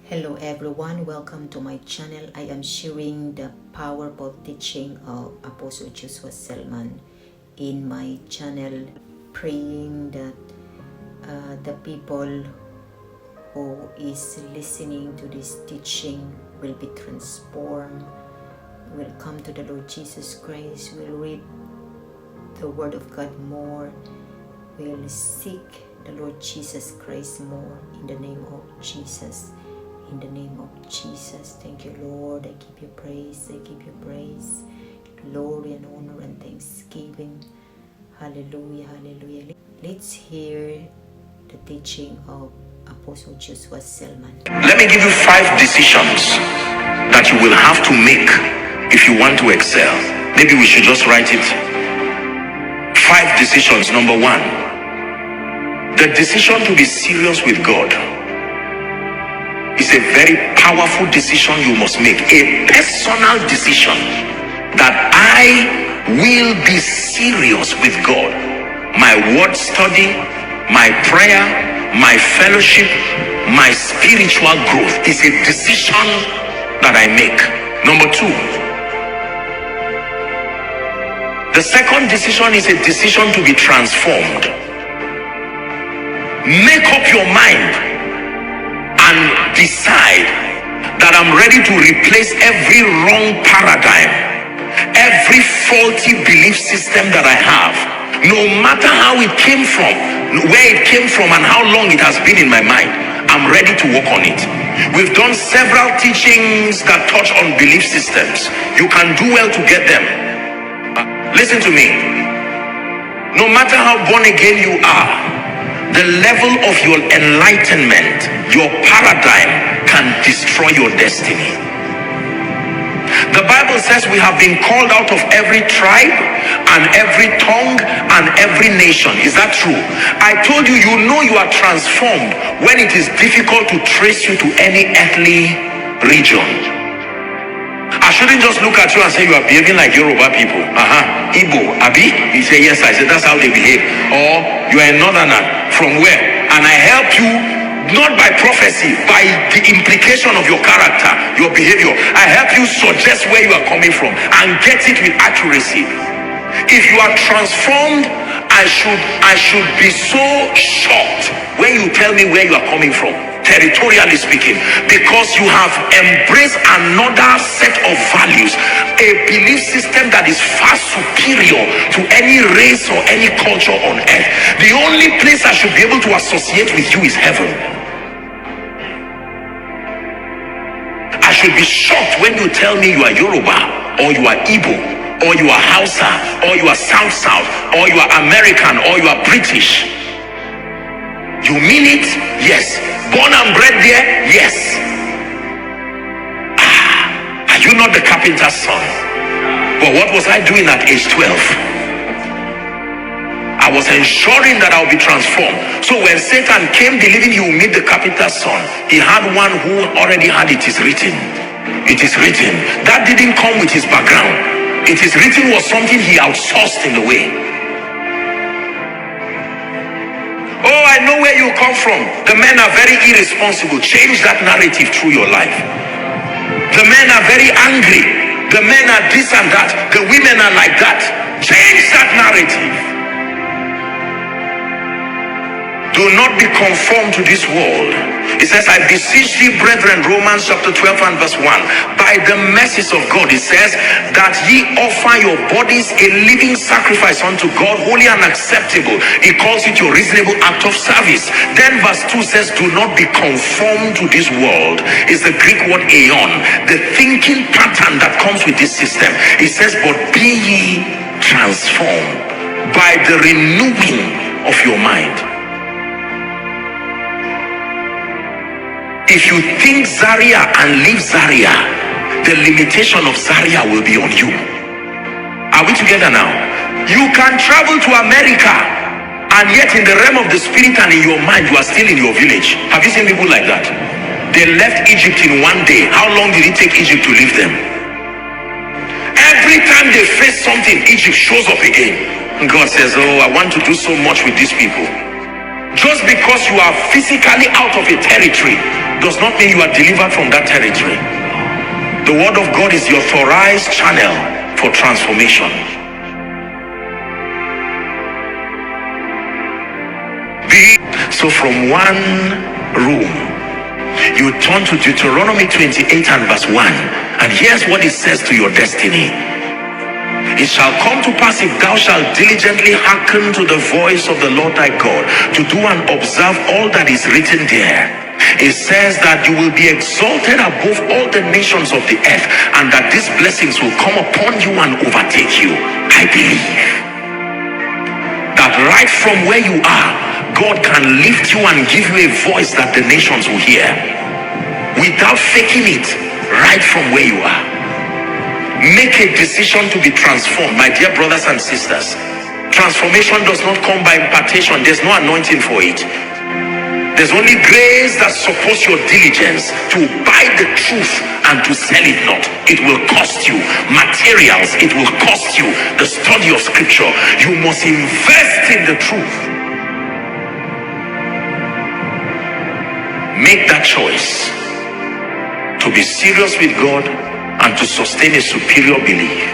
Hello everyone, welcome to my channel. I am sharing the powerful teaching of Apostle Joshua Selman in my channel, praying that the people who is listening to this teaching will be transformed, will come to the Lord Jesus Christ, will read the Word of God more, will seek the Lord Jesus Christ more in the name of Jesus. In the name of Jesus, thank you, Lord. I give you praise. I give you praise, glory and honor and thanksgiving. Hallelujah, hallelujah. Let's hear the teaching of Apostle Joshua Selman. Let me give you 5 decisions that you will have to make if you want to excel. Maybe we should just write it. 5 decisions. Number 1, the decision to be serious with God is a very powerful decision you must make, a personal decision that I will be serious with God. My word study, my prayer, my fellowship, my spiritual growth is a decision that I make. Number 2, the second decision is a decision to be transformed. Make up your mind and decide that I'm ready to replace every wrong paradigm, every faulty belief system that I have, no matter how it came from, where it came from and how long it has been in my mind. I'm ready to work on it. We've done several teachings that touch on belief systems. You can do well to get them. Listen to me. No matter how born again you are, the level of your enlightenment, your paradigm can destroy your destiny. The Bible says we have been called out of every tribe and every tongue and every nation. Is that true? I told you, you know you are transformed when it is difficult to trace you to any earthly region. I shouldn't just look at you and say you are behaving like Yoruba people. Igbo, Abi? You say yes, I said that's how they behave. Or you are a northerner. From where? And I help you not by prophecy, by the implication of your character, your behavior. I help you suggest where you are coming from and get it with accuracy. If you are transformed, I should be so shocked when you tell me where you are coming from, territorially speaking, because you have embraced another set of values, a belief system that is far superior to any race or any culture on earth. The only place I should be able to associate with you is heaven. I should be shocked when you tell me you are Yoruba, or you are Igbo, or you are Hausa, or you are South, or you are American, or you are British. You mean it? Yes. Born and bred there? Yes. Are you not the carpenter's son? But what was I doing at age 12? I was ensuring that I'll be transformed. So when Satan came believing he would meet the carpenter's son, he had one who already had it is written. It is written. That didn't come with his background. It is written was something he outsourced in the way. Oh, I know where you come from. The men are very irresponsible. Change that narrative through your life. The men are very angry. The men are this and that. The women are like that. Change that narrative. Do not be conformed to this world. It says, I beseech thee, brethren, Romans chapter 12 and verse 1. By the mercies of God, it says that ye offer your bodies a living sacrifice unto God, holy and acceptable. He calls it your reasonable act of service. Then verse 2 says, do not be conformed to this world. It's the Greek word aeon, the thinking pattern that comes with this system. It says, but be ye transformed by the renewing of your mind. If you think Zaria and leave Zaria, the limitation of Zaria will be on you. Are we together now? You can travel to America and yet in the realm of the spirit and in your mind you are still in your village. Have you seen people like that? They left Egypt in one day. How long did it take Egypt to leave them? Every time they face something, Egypt shows up again. And God says, oh, I want to do so much with these people. Just because you are physically out of a territory does not mean you are delivered from that territory. The word of God is the authorized channel for transformation. So from one room, you turn to Deuteronomy 28 and verse 1, and here's what it says to your destiny. It shall come to pass, if thou shalt diligently hearken to the voice of the Lord thy God, to do and observe all that is written there. It says that you will be exalted above all the nations of the earth, and that these blessings will come upon you and overtake you. I believe that right from where you are, God can lift you and give you a voice that the nations will hear, without faking it. Right from where you are, make a decision to be transformed. My dear brothers and sisters, transformation does not come by impartation. There's no anointing for it. There's only grace that supports your diligence to buy the truth and to sell it not. It will cost you materials. It will cost you the study of scripture. You must invest in the truth. Make that choice to be serious with God and to sustain a superior belief.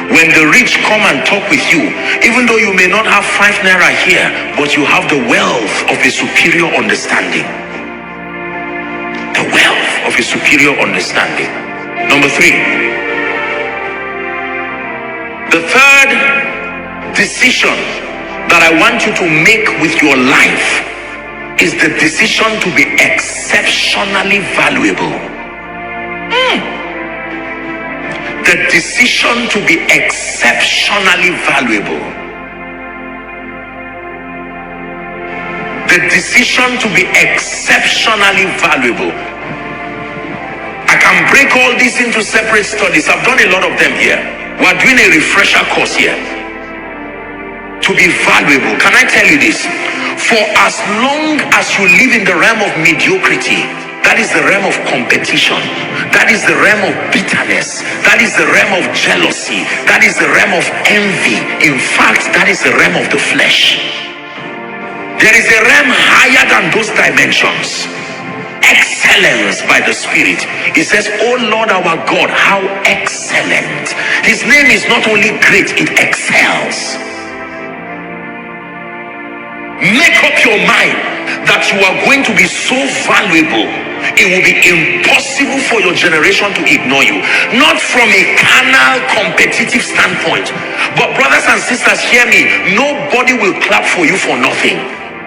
When the rich come and talk with you, even though you may not have 5 naira here, but you have the wealth of a superior understanding. The wealth of a superior understanding. Number 3. The third decision that I want you to make with your life is the decision to be exceptionally valuable. The decision to be exceptionally valuable. The decision to be exceptionally valuable. I can break all this into separate studies. I've done a lot of them here. We're doing a refresher course here. To be valuable. Can I tell you this? For as long as you live in the realm of mediocrity, that is the realm of competition, that is the realm of bitterness, that is the realm of jealousy, that is the realm of envy. In fact, that is the realm of the flesh. There is a realm higher than those dimensions. Excellence by the Spirit. It says, oh Lord our God, how excellent. His name is not only great, it excels. Make up your mind that you are going to be so valuable, it will be impossible for your generation to ignore you. Not from a carnal competitive standpoint, but brothers and sisters, hear me, nobody will clap for you for nothing.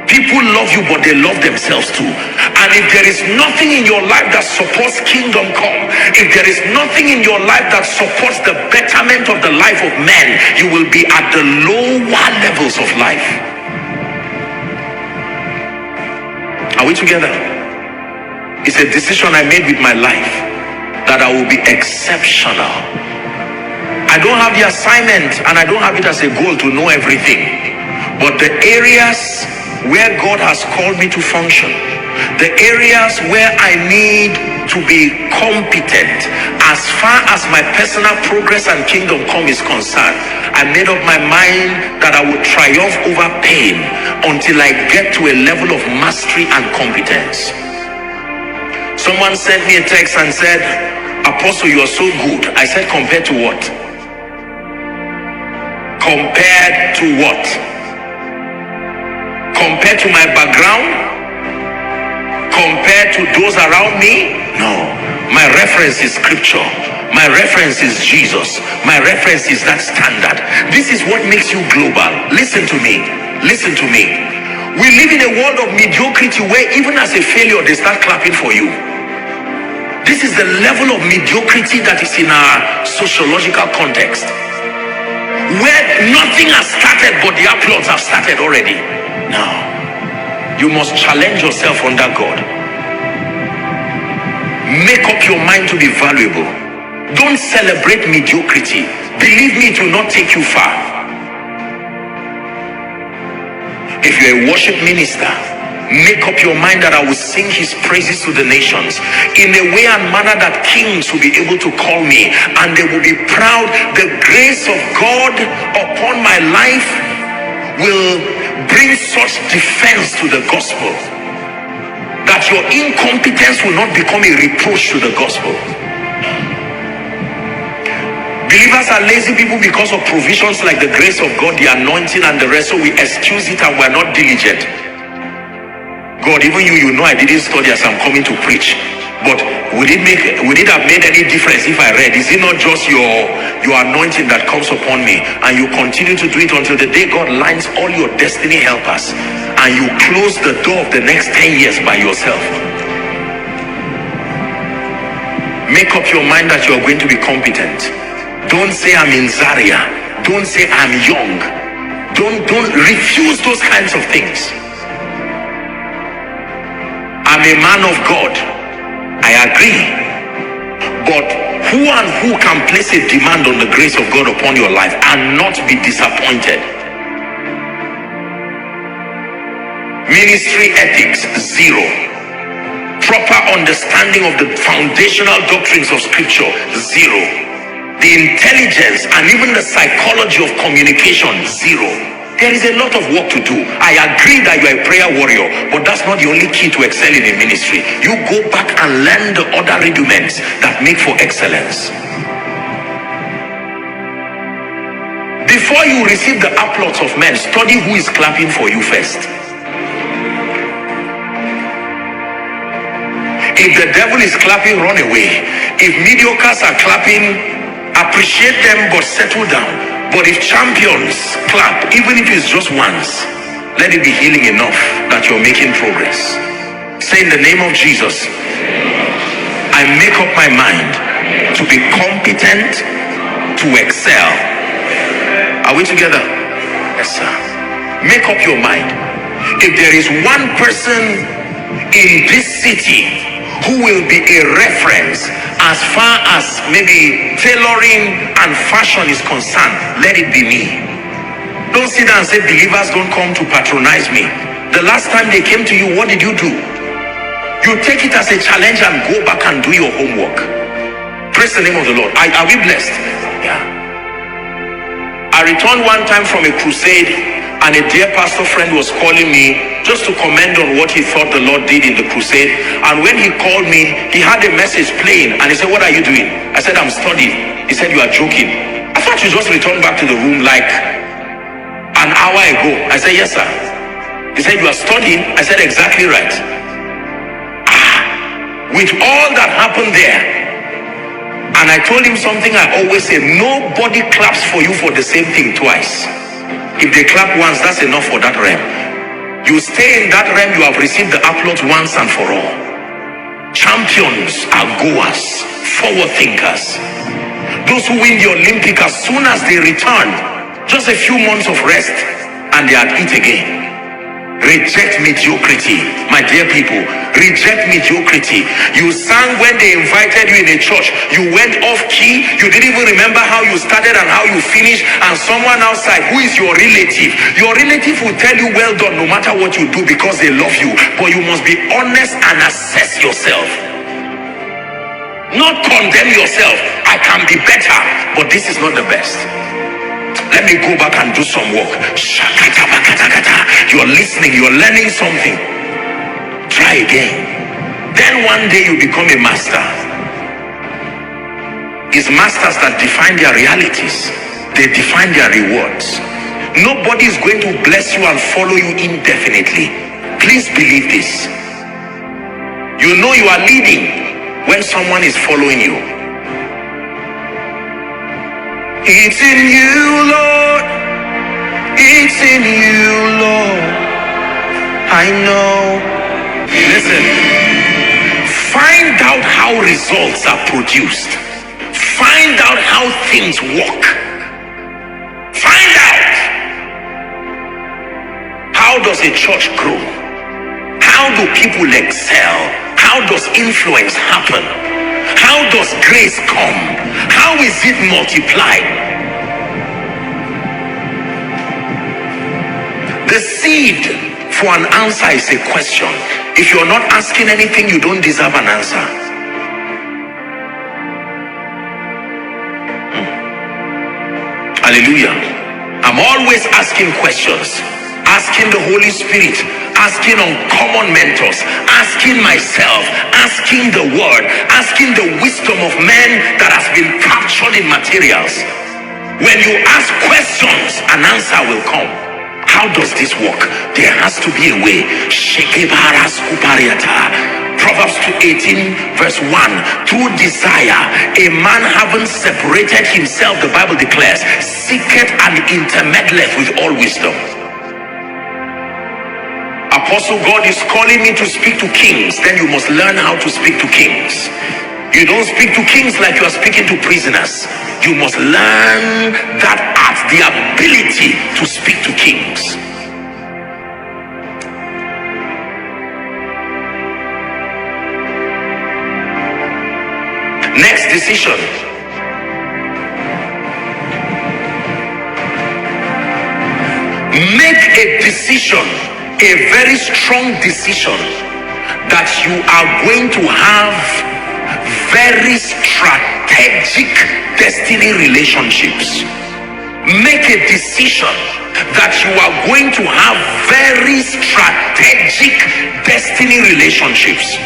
People love you, but they love themselves too. And if there is nothing in your life that supports kingdom come, if there is nothing in your life that supports the betterment of the life of men, you will be at the lower levels of life. Are we together? It's a decision I made with my life that I will be exceptional. I don't have the assignment and I don't have it as a goal to know everything, but the areas where God has called me to function, the areas where I need to be competent as far as my personal progress and kingdom come is concerned, I made up my mind that I would triumph over pain until I get to a level of mastery and competence. Someone sent me a text and said, Apostle, you are so good. I said, compared to what? Compared to what? Compared to my background? Compared to those around me? No. My reference is scripture. My reference is Jesus. My reference is that standard. This is what makes you global. Listen to me. Listen to me. We live in a world of mediocrity where even as a failure, they start clapping for you. This is the level of mediocrity that is in our sociological context, where nothing has started but the applause have started already. Now, you must challenge yourself under God. Make up your mind to be valuable. Don't celebrate mediocrity. Believe me, it will not take you far. If you're a worship minister, make up your mind that I will sing his praises to the nations in a way and manner that kings will be able to call me and they will be proud. The grace of God upon my life will bring such defense to the gospel that your incompetence will not become a reproach to the gospel. Believers are lazy people because of provisions like the grace of God, the anointing and the rest, so we excuse it and we're not diligent. God, even you know I didn't study as I'm coming to preach, but would it have made any difference if I read? Is it not just your anointing that comes upon me, and you continue to do it until the day God lines all your destiny helpers and you close the door of the next 10 years by yourself? Make up your mind that you are going to be competent. Don't say I'm in Zaria. Don't say I'm young. Don't refuse those kinds of things. I'm a man of God, I agree, but who and who can place a demand on the grace of God upon your life and not be disappointed? Ministry ethics, zero. Proper understanding of the foundational doctrines of scripture, zero. The intelligence and even the psychology of communication, zero. There is a lot of work to do. I agree that you are a prayer warrior, but that's not the only key to excelling in ministry. You go back and learn the other rudiments that make for excellence. Before you receive the applause of men, study who is clapping for you first. If the devil is clapping, run away. If mediocres are clapping, appreciate them but settle down. But if champions clap, even if it's just once, let it be healing enough that you're making progress. Say, in the name of Jesus, I make up my mind to be competent, to excel. Are we together? Yes, sir. Make up your mind. If there is one person in this city who will be a reference as far as maybe tailoring and fashion is concerned, let it be me. Don't sit down and say believers don't come to patronize me. The last time they came to you, what did you do? You take it as a challenge and go back and do your homework. Praise the name of the Lord. Are we blessed? Yeah. I returned one time from a crusade, and a dear pastor friend was calling me just to comment on what he thought the Lord did in the crusade. And when he called me, he had a message playing, and he said, "What are you doing?" I said, "I'm studying." He said, "You are joking." I thought you just returned back to the room like an hour ago. I said, "Yes, sir." He said, "You are studying?" I said, "Exactly right." With all that happened there, and I told him something I always say: nobody claps for you for the same thing twice. If they clap once, that's enough for that realm. You stay in that realm, you have received the applause once and for all. Champions are goers, forward thinkers. Those who win the Olympic, as soon as they return, just a few months of rest and they are at it again. Reject mediocrity, my dear people. Reject mediocrity. You sang when they invited you in a church, you went off key, you didn't even remember how you started and how you finished, and someone outside who is your relative will tell you well done no matter what you do because they love you. But you must be honest and assess yourself, not condemn yourself. I can be better, but this is not the best. Let me go back and do some work. You're listening, you're learning something. Try again. Then one day you become a master. It's masters that define their realities. They define their rewards. Nobody is going to bless you and follow you indefinitely. Please believe this. You know you are leading when someone is following you. It's in you, Lord. It's in you, Lord. I know. Listen. Find out how results are produced. Find out how things work. Find out. How does a church grow? How do people excel? How does influence happen? How does grace come? How is it multiplied? The seed for an answer is a question. If you're not asking anything, you don't deserve an answer. Hallelujah. I'm always asking questions. asking the Holy Spirit, asking uncommon mentors, asking myself, asking the word, asking the wisdom of men that has been captured in materials. When you ask questions, an answer will come. How does this work? There has to be a way. Proverbs 2:18 verse 1, through desire a man having separated himself, the Bible declares, seeketh and intermeddleth with all wisdom. Apostle, God is calling me to speak to kings. Then you must learn how to speak to kings. You don't speak to kings like you are speaking to prisoners. You must learn that art, the ability to speak to kings. Next decision. Make a decision, a very strong decision, that you are going to have very strategic destiny relationships. Make a decision that you are going to have very strategic destiny relationships.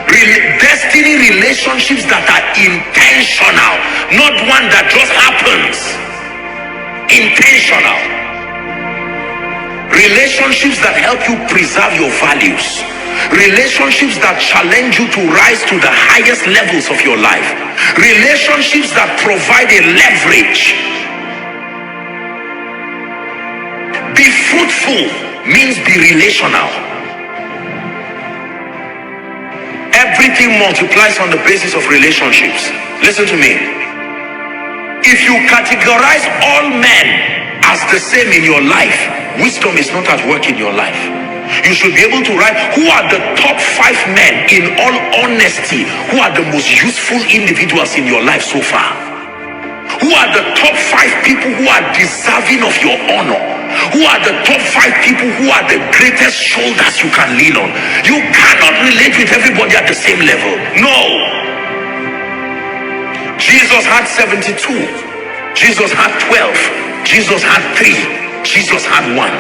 Destiny relationships that are intentional, not one that just happens. Intentional relationships that help you preserve your values, relationships that challenge you to rise to the highest levels of your life, relationships that provide a leverage. Be fruitful means be relational. Everything multiplies on the basis of relationships. Listen to me. If you categorize all men as the same in your life, wisdom is not at work in your life. You should be able to write who are the top 5 men, in all honesty, who are the most useful individuals in your life so far. Who are the top 5 people who are deserving of your honor? Who are the top 5 people who are the greatest shoulders you can lean on? You cannot relate with everybody at the same level. No. Jesus had 72. Jesus had 12. Jesus had 3. Jesus had 1.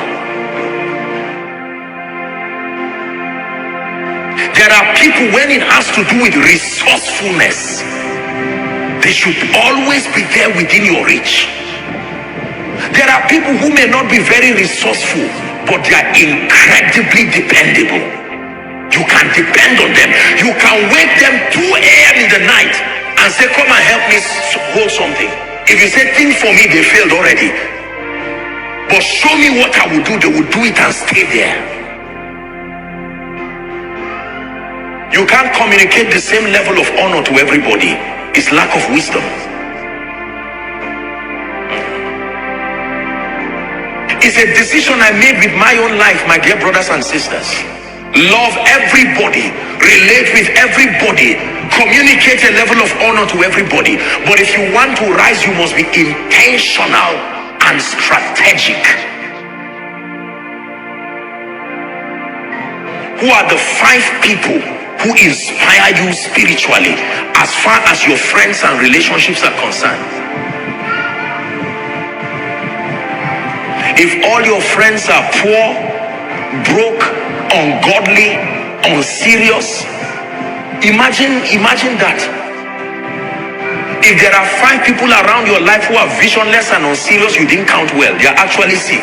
There are people, when it has to do with resourcefulness, they should always be there within your reach. There are people who may not be very resourceful, but they are incredibly dependable. You can depend on them. You can wake them 2 a.m. in the night and say, come and help me hold something. If you say, think for me, they failed already. But show me what I will do, they will do it and stay there. You can't communicate the same level of honor to everybody. It's lack of wisdom. It's a decision I made with my own life, my dear brothers and sisters. Love everybody, relate with everybody, communicate a level of honor to everybody. But if you want to rise, you must be intentional and strategic. Who are the 5 people who inspire you spiritually as far as your friends and relationships are concerned? If all your friends are poor, broke, ungodly, unserious, imagine that. If there are 5 people around your life who are visionless and unserious, you didn't count well. There are actually 6.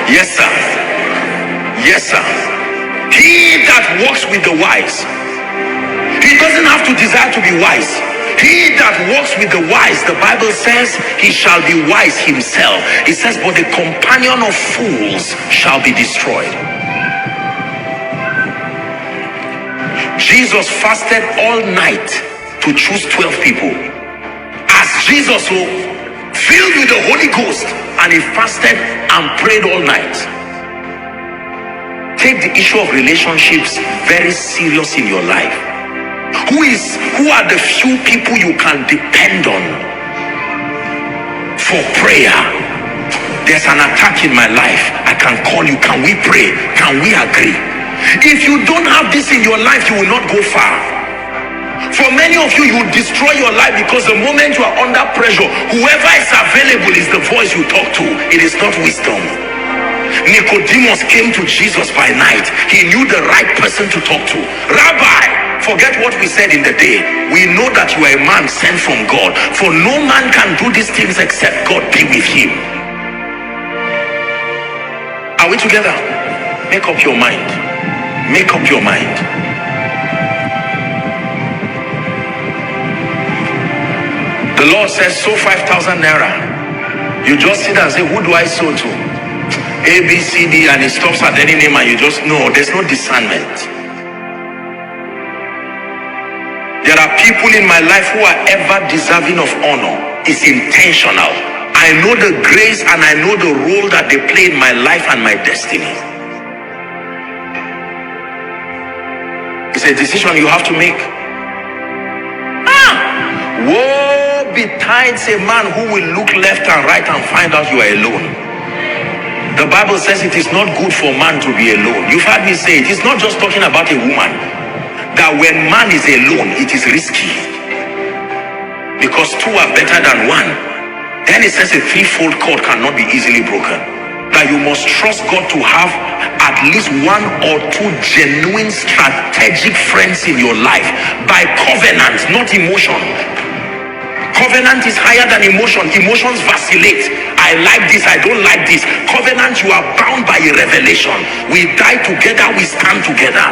Yes, sir. Yes, sir. He that walks with the wise, he doesn't have to desire to be wise. He that walks with the wise, the Bible says, he shall be wise himself. It says, but the companion of fools shall be destroyed. Jesus fasted all night to choose 12 people. As Jesus, filled with the Holy Ghost, and he fasted and prayed all night. Take the issue of relationships very serious in your life. Who are the few people you can depend on for prayer? There's an attack in my life. I can call you. Can we pray? Can we agree? If you don't have this in your life, you will not go far. For many of you, you destroy your life because the moment you are under pressure, whoever is available is the voice you talk to. It is not wisdom. Nicodemus came to Jesus by night. He knew the right person to talk to. Rabbi, forget what we said in the day. We know that you are a man sent from God. For no man can do these things except God be with him. Are we together? Make up your mind. Make up your mind. The Lord says, sow 5,000 naira. You just sit and say, who do I sow to? A, B, C, D, and it stops at any name and you just know. There's no discernment. There are people in my life who are ever deserving of honor. It's intentional. I know the grace and I know the role that they play in my life and my destiny. It's a decision you have to make. Woe betides a man who will look left and right and find out you are alone. The Bible says it is not good for man to be alone. You've heard me say it. It's not just talking about a woman. That when man is alone, it is risky. Because two are better than one. Then it says a threefold cord cannot be easily broken. That you must trust God to have at least one or two genuine strategic friends in your life by covenant, not emotion. Covenant is higher than emotion. Emotions vacillate. I like this, I don't like this. Covenant, you are bound by a revelation. We die together, we stand together.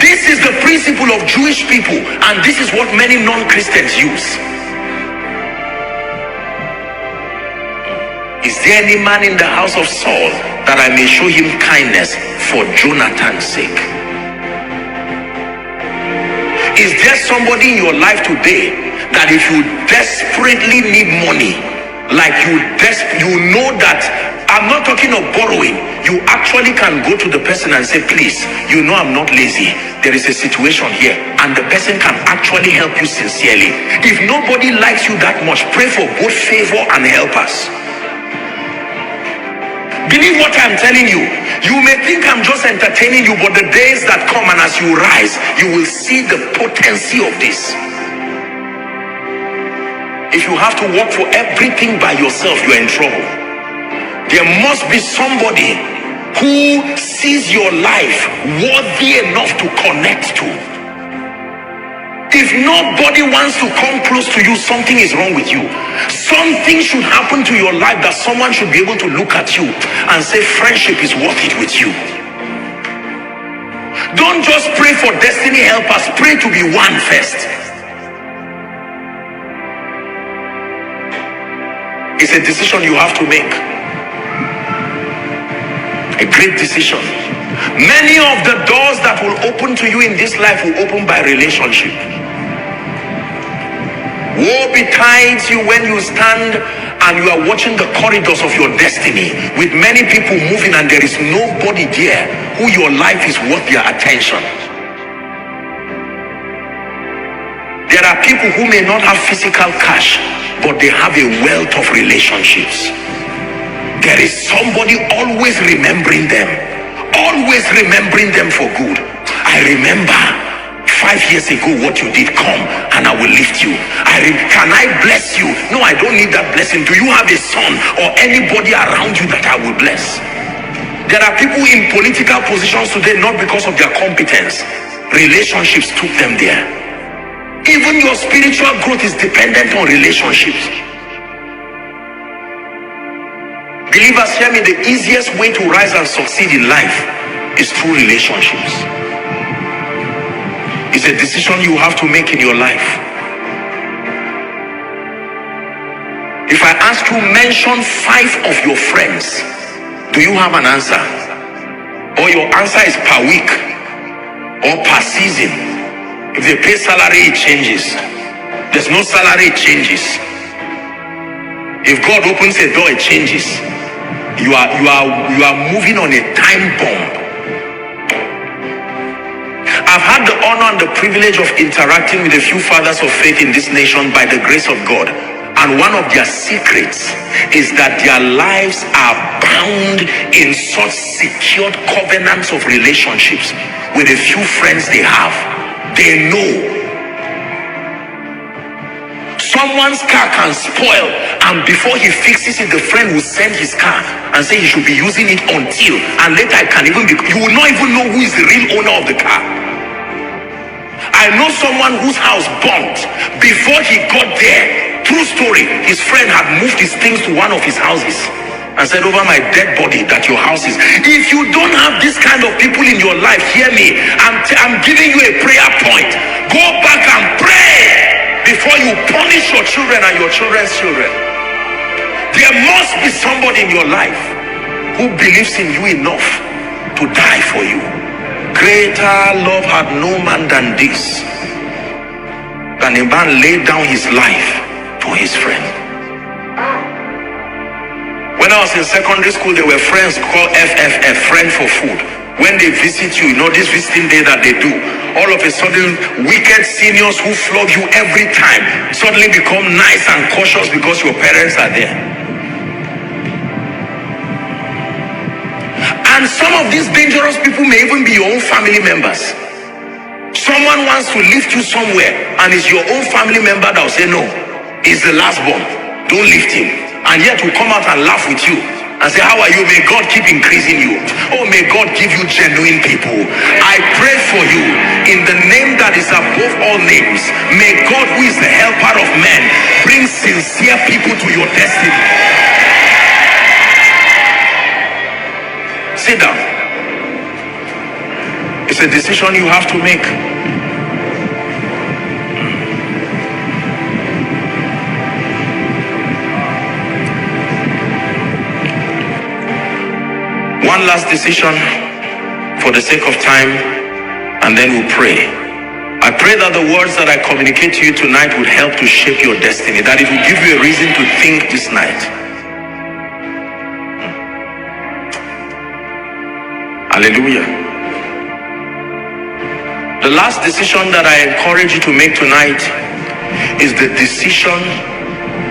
This is the principle of Jewish people, and this is what many non-Christians use. Is there any man in the house of Saul that I may show him kindness for Jonathan's sake? Is there somebody in your life today that if you desperately need money, like you know that, I'm not talking of borrowing, you actually can go to the person and say, please, you know I'm not lazy, there is a situation here, and the person can actually help you sincerely. If nobody likes you that much, pray for both favor and help us. Believe what I'm telling you. You may think I'm just entertaining you, but the days that come and as you rise, you will see the potency of this. If you have to work for everything by yourself, you're in trouble. There must be somebody who sees your life worthy enough to connect to. If nobody wants to come close to you, something is wrong with you. Something should happen to your life that someone should be able to look at you and say friendship is worth it with you. Don't just pray for destiny helpers, pray to be one first. It's a decision you have to make. A great decision. Many of the doors that will open to you in this life will open by relationship. Woe betides you when you stand and you are watching the corridors of your destiny with many people moving and there is nobody there who your life is worth their attention. There are people who may not have physical cash, but they have a wealth of relationships. There is somebody always remembering them for good. I remember 5 years ago what you did, come and I will lift you. Can I bless you? No, I don't need that blessing. Do you have a son or anybody around you that I will bless? There are people in political positions today not because of their competence. Relationships took them there. Even your spiritual growth is dependent on relationships. Believers, hear me, the easiest way to rise and succeed in life is through relationships. It's a decision you have to make in your life. If I ask you, mention 5 of your friends, do you have an answer? Or your answer is per week or per season? If they pay salary, it changes. There's no salary, it changes. If God opens a door, it changes. You are moving on a time bomb. I've had the honor and the privilege of interacting with a few fathers of faith in this nation by the grace of God. And one of their secrets is that their lives are bound in such secured covenants of relationships with a few friends they have, They know. Someone's car can spoil, and before he fixes it, the friend will send his car and say he should be using it until, and later it can even be, you will not even know who is the real owner of the car. I know someone whose house burnt. Before he got there, true story, his friend had moved his things to one of his houses and said, over my dead body that your house is. If you don't have this kind of people in your life, hear me, I'm giving you a prayer point. Go back and pray before you punish your children and your children's children. There must be somebody in your life who believes in you enough to die for you. Greater love had no man than this, than a man laid down his life for his friend. When I was in secondary school, there were friends called FFF, friend for food. When they visit you, you know this visiting day that they do, all of a sudden wicked seniors who flog you every time suddenly become nice and cautious because your parents are there. And some of these dangerous people may even be your own family members. Someone wants to lift you somewhere and it's your own family member that will say, no, he's the last born, don't lift him. And yet will come out and laugh with you and say, how are you? May God keep increasing you. Oh, may God give you genuine people. I pray for you in the name that is above all names. May God, who is the helper of men, bring sincere people to your destiny. Sit down. It's a decision you have to make. One last decision for the sake of time, and then we'll pray. I pray that the words that I communicate to you tonight would help to shape your destiny, that it will give you a reason to think this night. Hallelujah. The last decision that I encourage you to make tonight is the decision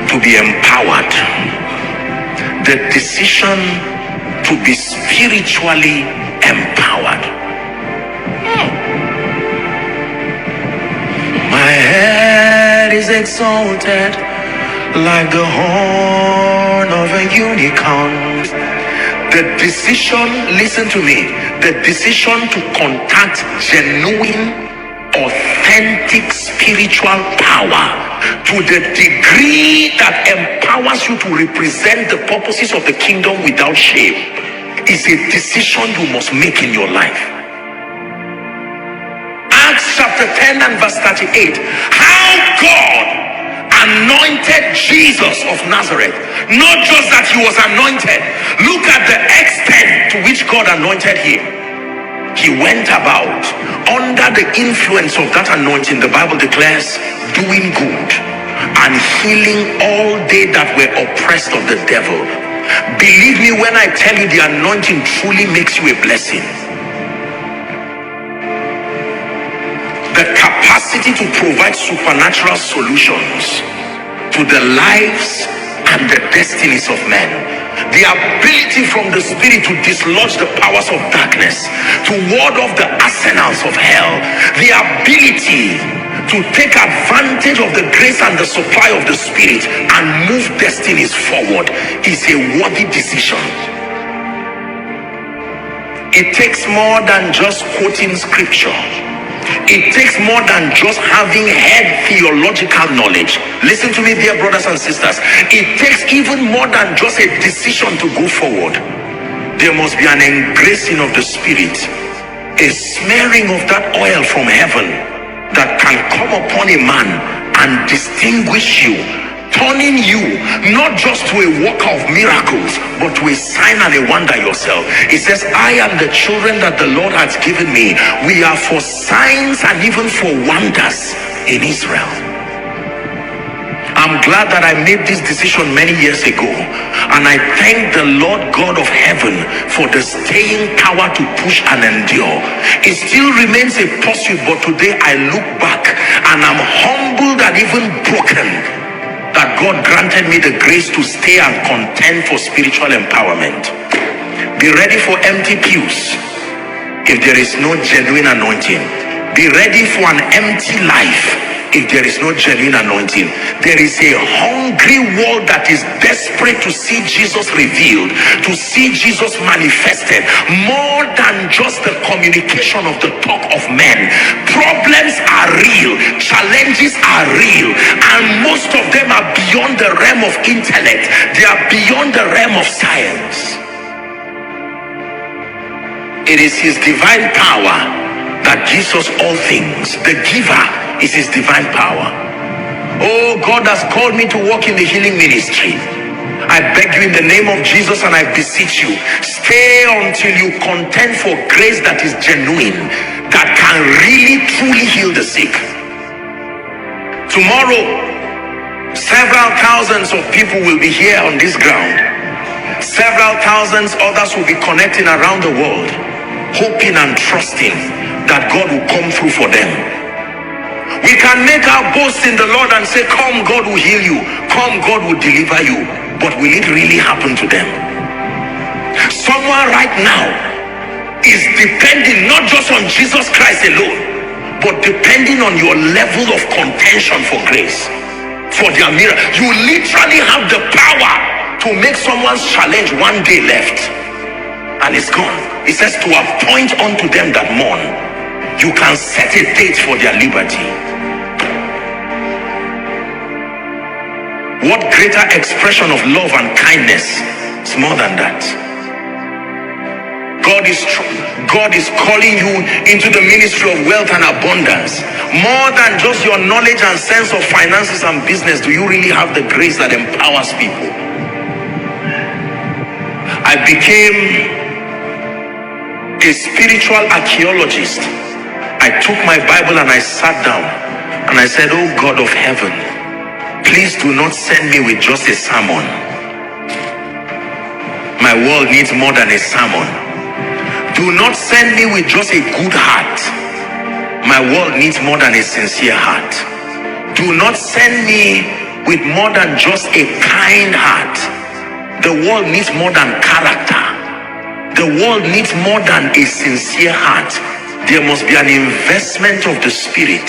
to be empowered. The decision to be spiritually empowered. My head is exalted like the horn of a unicorn. The decision, listen to me, the decision to contact genuine, authentic spiritual power to the degree that empowers you to represent the purposes of the kingdom without shame is a decision you must make in your life. Acts chapter 10 and verse 38. How God anointed Jesus of Nazareth. Not just that he was anointed. Look at the extent to which God anointed him. He went about under the influence of that anointing. The Bible declares, doing good and healing all they that were oppressed of the devil. Believe me when I tell you, the anointing truly makes you a blessing. The capacity to provide supernatural solutions to the lives and the destinies of men. The ability from the Spirit to dislodge the powers of darkness, to ward off the arsenals of hell. The ability to take advantage of the grace and the supply of the Spirit and move destinies forward is a worthy decision. It takes more than just quoting scripture. It takes more than just having head theological knowledge. Listen to me, dear brothers and sisters. It takes even more than just a decision to go forward. There must be an engracing of the Spirit, a smearing of that oil from heaven that can come upon a man and distinguish you, turning you not just to a worker of miracles, but to a sign and a wonder yourself. It says, I am the children that the Lord has given me. We are for signs and even for wonders in Israel. I'm glad that I made this decision many years ago, and I thank the Lord God of heaven for the staying power to push and endure. It still remains a pursuit, but today I look back and I'm humbled and even broken that God granted me the grace to stay and contend for spiritual empowerment. Be ready for empty pews if there is no genuine anointing. Be ready for an empty life if there is no genuine anointing. There is a hungry world that is desperate to see Jesus revealed, to see Jesus manifested, more than just the communication of the talk of men. Problems are real, challenges are real, and most of them are beyond the realm of intellect. They are beyond the realm of science. It is his divine power that gives us all things. The giver is his divine power. Oh, God has called me to work in the healing ministry. I beg you in the name of Jesus, and I beseech you, stay until you contend for grace that is genuine, that can really truly heal the sick. Tomorrow, several thousands of people will be here on this ground. Several thousands others will be connecting around the world, hoping and trusting that God will come through for them. We can make our boast in the Lord and say, come, God will heal you. Come, God will deliver you. But will it really happen to them? Someone right now is depending not just on Jesus Christ alone, but depending on your level of contention for grace, for their miracle. You literally have the power to make someone's challenge one day left, and it's gone. It says to appoint unto them that mourn. You can set a date for their liberty. What greater expression of love and kindness is more than that? God is calling you into the ministry of wealth and abundance. More than just your knowledge and sense of finances and business, do you really have the grace that empowers people? I became a spiritual archaeologist. I took my Bible and I sat down and I said, oh God of heaven, please do not send me with just a sermon. My world needs more than a sermon. Do not send me with just a good heart. My world needs more than a sincere heart. Do not send me with more than just a kind heart. The world needs more than character. The world needs more than a sincere heart. There must be an investment of the Spirit.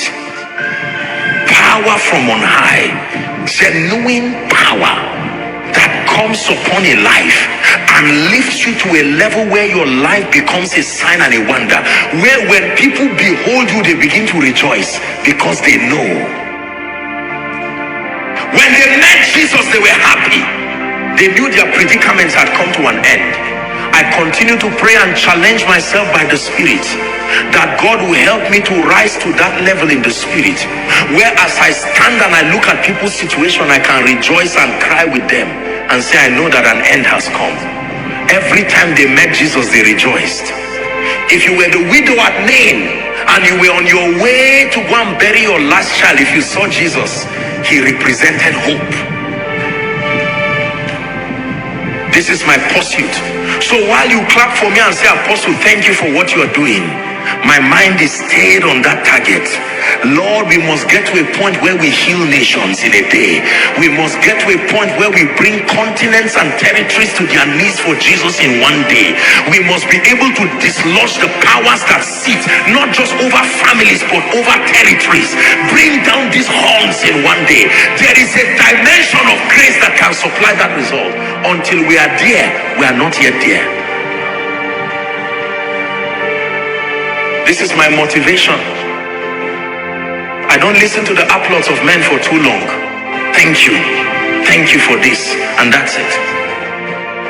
Power from on high. Genuine power that comes upon a life and lifts you to a level where your life becomes a sign and a wonder. Where when people behold you, they begin to rejoice because they know. When they met Jesus, they were happy. They knew their predicaments had come to an end. I continue to pray and challenge myself by the Spirit that God will help me to rise to that level in the Spirit, where as I stand and I look at people's situation, I can rejoice and cry with them and say, I know that an end has come. Every time they met Jesus, they rejoiced. If you were the widow at Nain and you were on your way to go and bury your last child, if you saw Jesus, he represented hope. This is my pursuit. So while you clap for me and say, Apostle, thank you for what you are doing, my mind is stayed on that target. Lord, we must get to a point where we heal nations in a day. We must get to a point where we bring continents and territories to their knees for Jesus in one day. We must be able to dislodge the powers that sit not just over families but over territories. Bring down these horns in one day. There is a dimension of grace that can supply that result. Until we are there, we are not yet there. This is my motivation. I don't listen to the applause of men for too long. Thank you. Thank you for this. And that's it.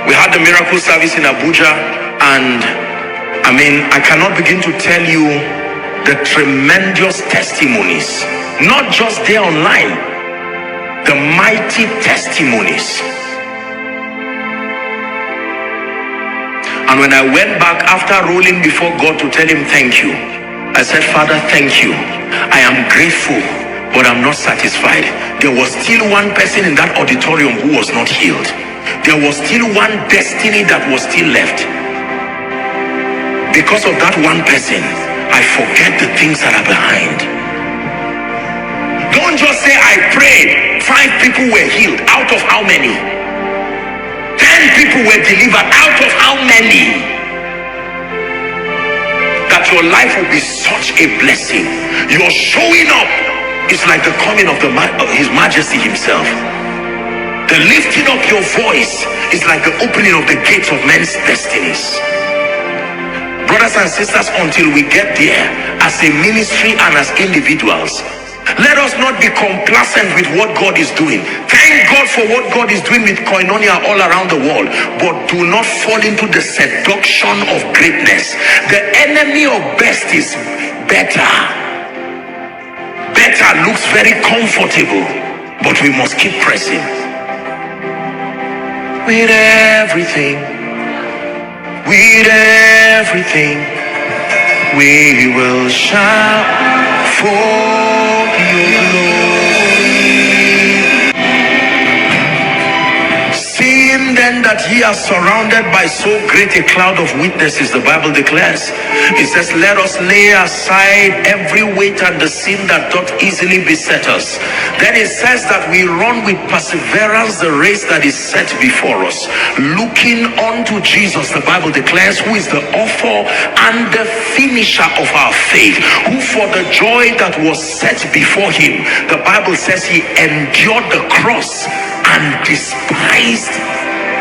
We had the miracle service in Abuja, and I cannot begin to tell you the tremendous testimonies, not just there online, the mighty testimonies. And when I went back after rolling before God to tell him thank you, I said, Father, thank you. I am grateful, but I'm not satisfied. There was still one person in that auditorium who was not healed. There was still one destiny that was still left. Because of that one person, I forget the things that are behind. Don't just say, I prayed, 5 people were healed. Out of how many? 10 people were delivered. Out of how many? That that your life will be such a blessing. Your showing up is like the coming of His Majesty himself. The lifting up your voice is like the opening of the gates of men's destinies. Brothers and sisters, until we get there as a ministry and as individuals, let us not be complacent with what God is doing. Thank God for what God is doing with Koinonia all around the world, but do not fall into the seduction of greatness. The enemy of best is better. Better looks very comfortable, but we must keep pressing. With everything, we will shout for your glory. Seeing then that ye are surrounded by so great a cloud of witnesses, the Bible declares, it says, let us lay aside every weight and the sin that doth easily beset us. Then it says that we run with perseverance the race that is set before us, looking unto Jesus, the Bible declares, who is the author and the finisher of our faith, who for the joy that was set before him, the Bible says he endured the cross and despised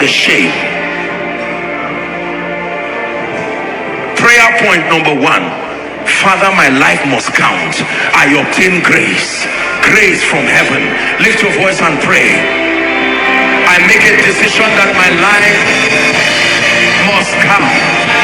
the shame. Prayer point number 1: Father, my life must count. I obtain grace from heaven. Lift your voice and pray. I make a decision that my life must count.